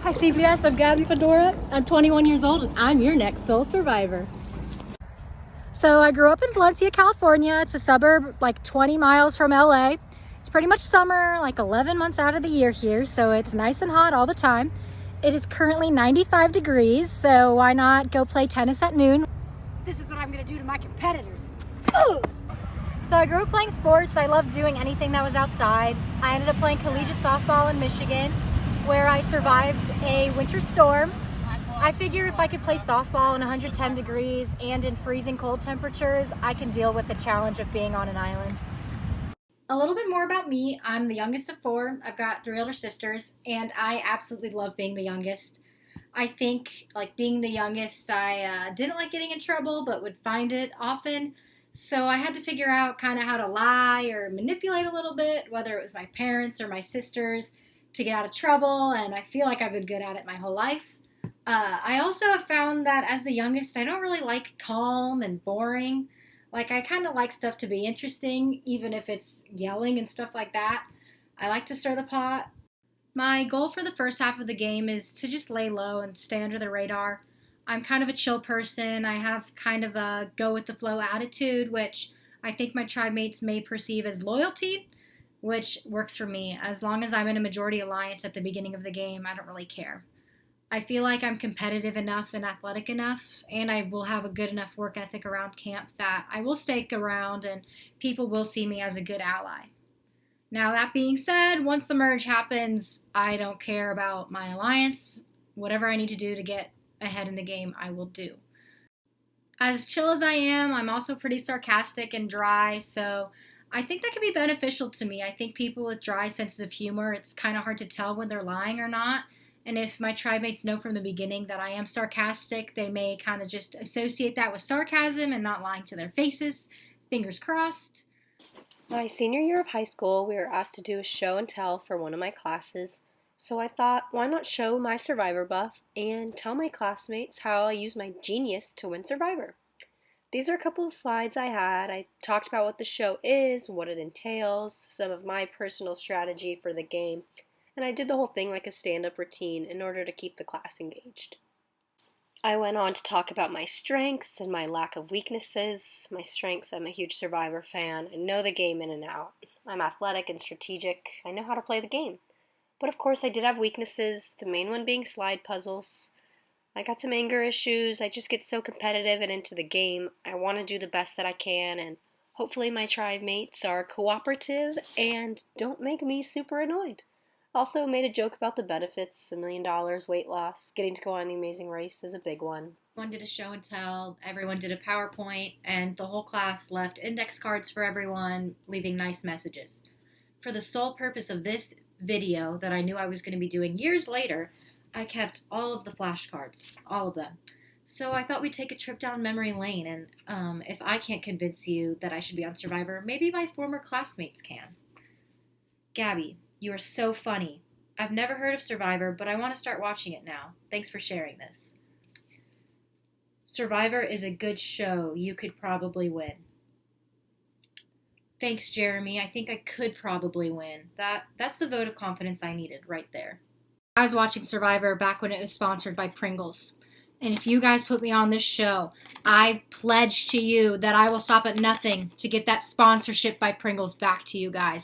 Hi CBS, I'm Gaby Fundora. I'm 21 years old and I'm your next soul survivor. So I grew up in Valencia, California. It's a suburb like 20 miles from LA. It's pretty much summer, like 11 months out of the year here, so it's nice and hot all the time. It is currently 95 degrees, so why not go play tennis at noon? This is what I'm gonna do to my competitors. Ugh! So I grew up playing sports. I loved doing anything that was outside. I ended up playing collegiate softball in Michigan, where I survived a winter storm. I figure if I could play softball in 110 degrees and in freezing cold temperatures, I can deal with the challenge of being on an island. A little bit more about me. I'm the youngest of four. I've got three older sisters, and I absolutely love being the youngest. I think, like being the youngest, I didn't like getting in trouble, but would find it often. So I had to figure out kind of how to lie or manipulate a little bit, whether it was my parents or my sisters, to get out of trouble, and I feel like I've been good at it my whole life. I also have found that as the youngest, I don't really like calm and boring. Like, I kind of like stuff to be interesting, even if it's yelling and stuff like that. I like to stir the pot. My goal for the first half of the game is to just lay low and stay under the radar. I'm kind of a chill person. I have kind of a go-with-the-flow attitude, which I think my tribe mates may perceive as loyalty, which works for me. As long as I'm in a majority alliance at the beginning of the game, I don't really care. I feel like I'm competitive enough and athletic enough, and I will have a good enough work ethic around camp that I will stick around and people will see me as a good ally. Now, that being said, once the merge happens, I don't care about my alliance. Whatever I need to do to get ahead in the game, I will do. As chill as I am, I'm also pretty sarcastic and dry, so I think that can be beneficial to me. I think people with dry senses of humor, it's kind of hard to tell when they're lying or not. And if my tribe mates know from the beginning that I am sarcastic, they may kind of just associate that with sarcasm and not lying to their faces. Fingers crossed. My senior year of high school, we were asked to do a show and tell for one of my classes. So I thought, why not show my Survivor buff and tell my classmates how I use my genius to win Survivor. These are a couple of slides I had. I talked about what the show is, what it entails, some of my personal strategy for the game, and I did the whole thing like a stand-up routine in order to keep the class engaged. I went on to talk about my strengths and my lack of weaknesses. My strengths, I'm a huge Survivor fan. I know the game in and out. I'm athletic and strategic. I know how to play the game. But of course I did have weaknesses, the main one being slide puzzles. I got some anger issues. I just get so competitive and into the game. I want to do the best that I can, and hopefully my tribe mates are cooperative and don't make me super annoyed. Also made a joke about the benefits, $1 million, weight loss, getting to go on the Amazing Race is a big one. One did a show and tell, everyone did a PowerPoint, and the whole class left index cards for everyone, leaving nice messages. For the sole purpose of this video that I knew I was going to be doing years later, I kept all of the flashcards, all of them. So I thought we'd take a trip down memory lane, and if I can't convince you that I should be on Survivor, maybe my former classmates can. Gaby, you are so funny. I've never heard of Survivor, but I want to start watching it now. Thanks for sharing this. Survivor is a good show. You could probably win. Thanks, Jeremy. I think I could probably win. That's the vote of confidence I needed right there. I was watching Survivor back when it was sponsored by Pringles. And if you guys put me on this show, I pledge to you that I will stop at nothing to get that sponsorship by Pringles back to you guys.